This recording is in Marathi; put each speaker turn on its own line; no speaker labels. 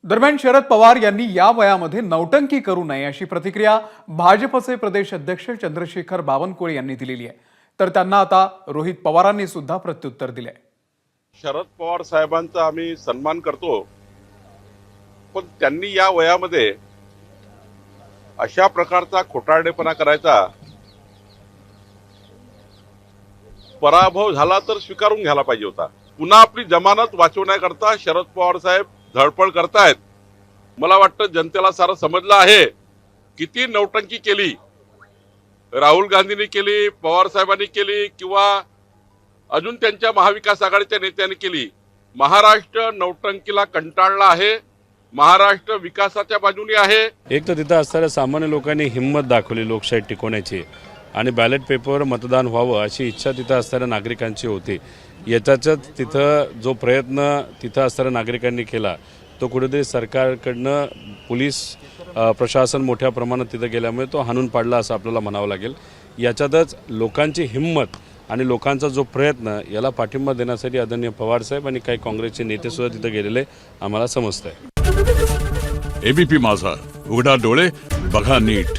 दरम्यान शरद पवार यांनी या वयामध्ये नौटंकी करू नये अशी प्रतिक्रिया भाजपचे प्रदेश अध्यक्ष चंद्रशेखर बावनकुळे यांनी दिलेली आहे। तर त्यांना आता रोहित पवारांनी सुद्धा प्रत्युत्तर दिले।
शरद पवार साहेबांचा आम्ही सन्मान करतो, पण त्यांनी या वयामध्ये अशा प्रकारचा खोटारडेपणा करायचा, पराभव झाला तर स्वीकारून घ्यायला पाहिजे होता। पुन्हा आपली जमानत वाचवण्याकरता शरद पवार साहेब धडपड करतायत। मला वाटतं जनतेला सारं समजलं आहे। किती नौटंकी केली, राहुल गांधींनी केली, पवार साहेबांनी केली किंवा अजून त्यांच्या महाविकास आघाडीच्या नेत्यांनी केली, महाराष्ट्र नौटंकीला कंटाळला आहे। महाराष्ट्र विकासाच्या बाजूने आहे।
एक तर तिथं असणाऱ्या सामान्य लोकांनी हिंमत दाखवली लोकशाही टिकवण्याची आणि बॅलेट पेपरवर मतदान व्हावं अशी इच्छा तिथं असणाऱ्या नागरिकांची होती। याच्याच तिथं जो प्रयत्न तिथं असणाऱ्या नागरिकांनी केला तो कुठेतरी सरकारकडनं पोलीस प्रशासन मोठ्या प्रमाणात तिथं गेल्यामुळे तो हाणून पाडला असं आपल्याला म्हणावं लागेल। याच्यातच लोकांची हिंमत आणि लोकांचा जो प्रयत्न याला पाठिंबा देण्यासाठी आदरणीय पवार साहेब आणि काही काँग्रेसचे नेते सुद्धा तिथं गेलेले आम्हाला समजतंय।
एबीपी माझा, उघडा डोळे बघा नीट।